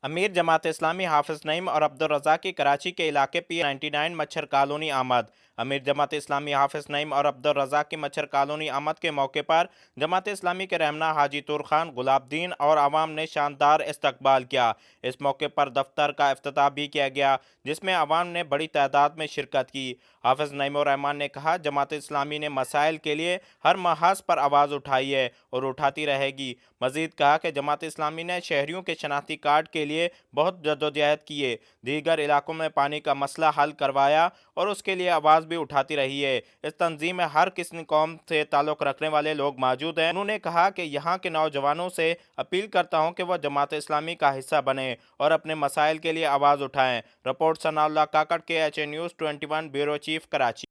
अमीर जमात इस्लामी हाफिज नईम और अब्दुल रज़ाक की कराची के इलाके P99 मच्छर कॉलोनी आमद। अमीर जमात इस्लामी हाफिज नईम और अब्दुल रज़ाक की मच्छर कॉलोनी आमद के मौके पर जमात इस्लामी के रहनुमा हाजी तूर खान, गुलाबदीन और आवाम ने शानदार इस्तकबाल किया। इस मौके पर दफ्तर का इफ्तिताह भी किया गया, जिसमें आवाम ने बड़ी तादाद में शिरकत की। हाफिज नईमुर रहमान ने कहा, जमात इस्लामी ने मसाइल के लिए हर महाज पर आवाज़ उठाई है और उठाती रहेगी। मजीद कहा कि जमात इस्लामी ने शहरियों के शनाख्ती कार्ड के लिए बहुत जद्दोजहद किए, दीगर इलाकों में पानी का मसला हल करवाया और उसके लिए आवाज़ भी उठाती रही है। इस तंजीम में हर किस्म कौम से ताल्लुक़ रखने वाले लोग मौजूद हैं। उन्होंने कहा कि यहाँ के नौजवानों से अपील करता हूँ कि वह जमात इस्लामी का हिस्सा बने और अपने मसाइल के लिए आवाज़ उठाएँ। रिपोर्ट सनाउल्लाह काकड़ के HA news 21 bureau chief Karachi.